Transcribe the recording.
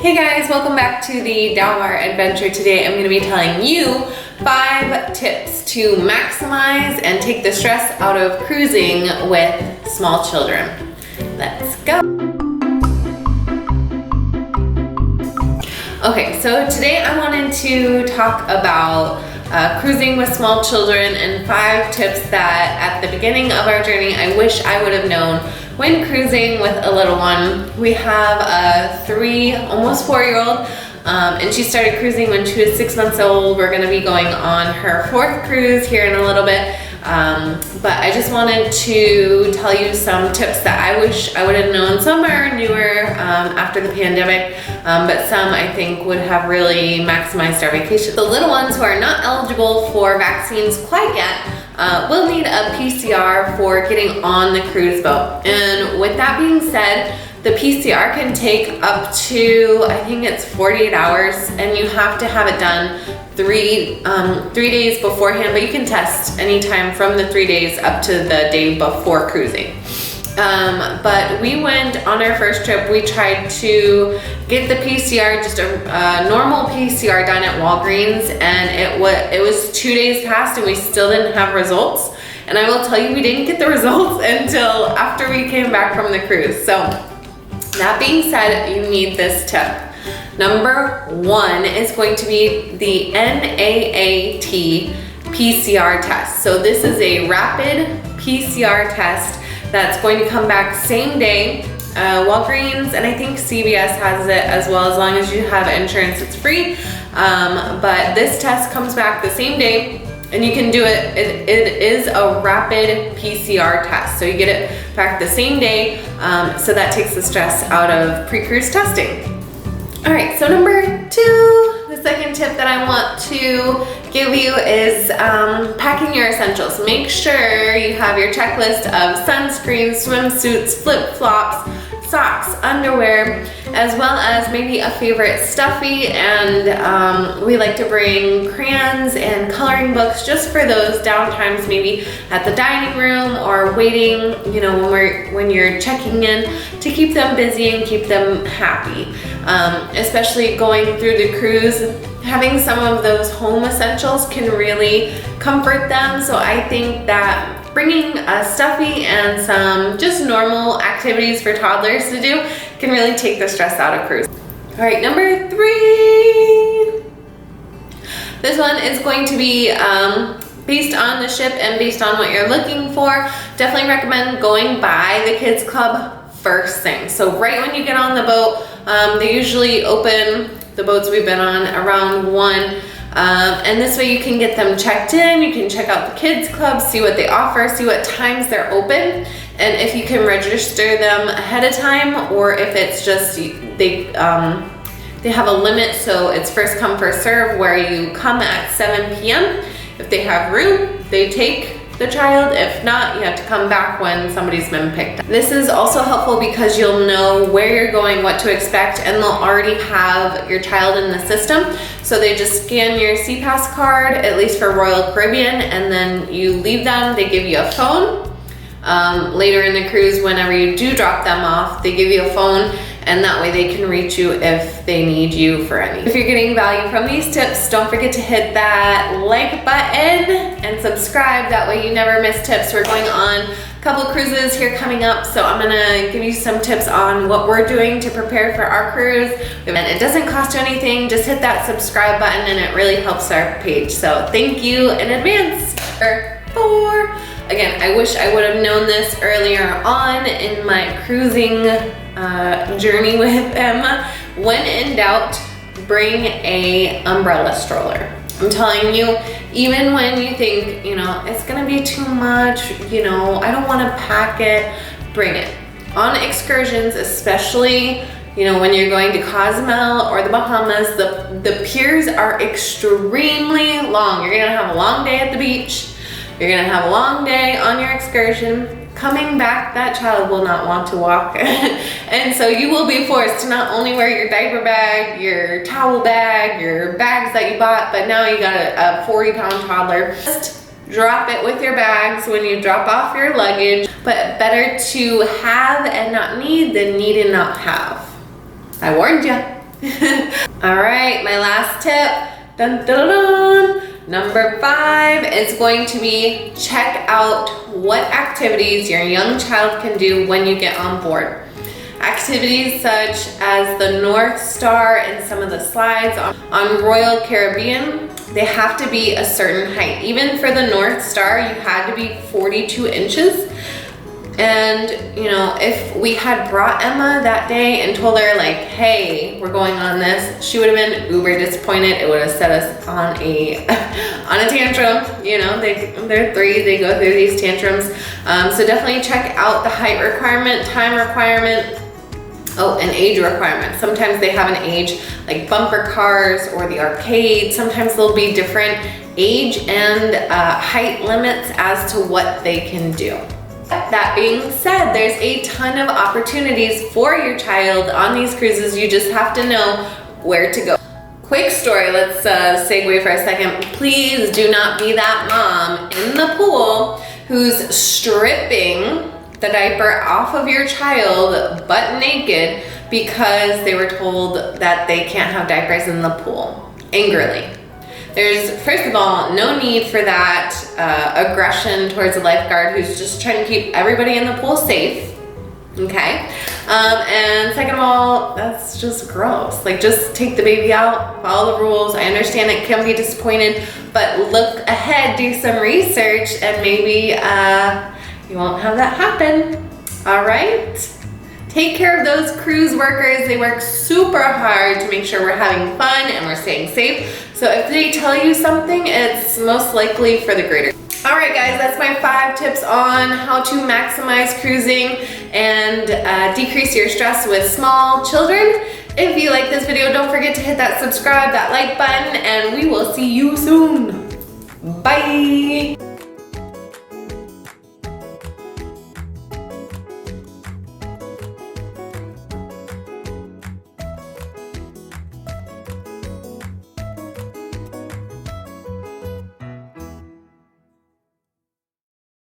Hey guys, welcome back to the Dalmar adventure. Today I'm going to be telling you 5 tips to maximize and take the stress out of cruising with small children. Let's go. Okay, so today I wanted to talk about cruising with small children and 5 tips that at the beginning of our journey I wish I would have known when cruising with a little one. We have a 3, almost 4-year-old, and she started cruising when she was 6 months old. We're gonna be going on her 4th cruise here in a little bit, but I just wanted to tell you some tips that I wish I would have known. Some are newer after the pandemic, but some I think would have really maximized our vacation. The little ones who are not eligible for vaccines quite yet will need a PCR for getting on the cruise boat. And with that being said, the PCR can take up to, I think it's 48 hours, and you have to have it done 3 days beforehand, but you can test anytime from the 3 days up to the day before cruising. But we went on our first trip, we tried to get the PCR, just a normal PCR done at Walgreens, and it was 2 days past and we still didn't have results. And I will tell you, we didn't get the results until after we came back from the cruise. So that being said, you need this tip. Number 1 is going to be the NAAT PCR test. So this is a rapid PCR test that's going to come back same day. Walgreens and I think CVS has it as well. As long as you have insurance, it's free. But this test comes back the same day, and you can do it. It is a rapid PCR test, so you get it back the same day. So that takes the stress out of pre-cruise testing. All right, so number 2, the second tip that I want to give you is packing your essentials. Make sure you have your checklist of sunscreen, swimsuits, flip-flops, socks, underwear, as well as maybe a favorite stuffy, and we like to bring crayons and coloring books just for those downtimes, maybe at the dining room or waiting, you know, when you're checking in, to keep them busy and keep them happy. Especially going through the cruise, having some of those home essentials can really comfort them. So I think that bringing a stuffy and some just normal activities for toddlers to do can really take the stress out of cruise. All right, number 3. This one is going to be based on the ship and based on what you're looking for. Definitely recommend going by the kids club first thing. So right when you get on the boat, they usually open the boats we've been on around 1. And this way you can get them checked in, you can check out the kids club, see what they offer, see what times they're open, and if you can register them ahead of time, or if it's just they have a limit, so it's first come first serve, where you come at 7 p.m. If they have room, they take the child. If not, you have to come back when somebody's been picked up. This is also helpful because you'll know where you're going, what to expect, and they'll already have your child in the system. So they just scan your CPAS card, at least for Royal Caribbean, and then you leave them. They give you a phone. Later in the cruise, whenever you do drop them off, they give you a phone, and that way they can reach you if they need you for any. If you're getting value from these tips, don't forget to hit that like button and subscribe. That way you never miss tips. We're going on a couple cruises here coming up, so I'm gonna give you some tips on what we're doing to prepare for our cruise. And it doesn't cost you anything. Just hit that subscribe button and it really helps our page. So thank you in advance. 4. Again, I wish I would have known this earlier on in my cruising journey with Emma. When in doubt, bring a umbrella stroller. I'm telling you, even when you think, you know, it's gonna be too much, you know, I don't wanna pack it, bring it. On excursions, especially, you know, when you're going to Cozumel or the Bahamas, the piers are extremely long. You're gonna have a long day at the beach. You're gonna have a long day on your excursion. Coming back, that child will not want to walk. And so you will be forced to not only wear your diaper bag, your towel bag, your bags that you bought, but now you got a 40-pound toddler. Just drop it with your bags when you drop off your luggage. But better to have and not need than need and not have. I warned you. All right, my last tip, dun, dun, dun, dun. Number 5 is going to be check out what activities your young child can do when you get on board. Activities such as the North Star and some of the slides on Royal Caribbean, they have to be a certain height. Even for the North Star, you had to be 42 inches. And you know, if we had brought Emma that day and told her like, hey, we're going on this, she would have been uber disappointed. It would have set us on a tantrum. You know, they're 3, they go through these tantrums. So definitely check out the height requirement, time requirement. Oh, an age requirement. Sometimes they have an age, like bumper cars or the arcade. Sometimes there'll be different age and height limits as to what they can do. That being said, there's a ton of opportunities for your child on these cruises. You just have to know where to go. Quick story, let's segue for a second. Please do not be that mom in the pool who's stripping the diaper off of your child butt naked because they were told that they can't have diapers in the pool, angrily. There's, first of all, no need for that aggression towards a lifeguard who's just trying to keep everybody in the pool safe, okay? And second of all, that's just gross. Like, just take the baby out, follow the rules. I understand it can be disappointed, but look ahead, do some research, and maybe you won't have that happen, all right? Take care of those cruise workers. They work super hard to make sure we're having fun and we're staying safe. So if they tell you something, it's most likely for the greater. All right, guys, that's my 5 tips on how to maximize cruising and decrease your stress with small children. If you like this video, don't forget to hit that subscribe, that like button, and we will see you soon.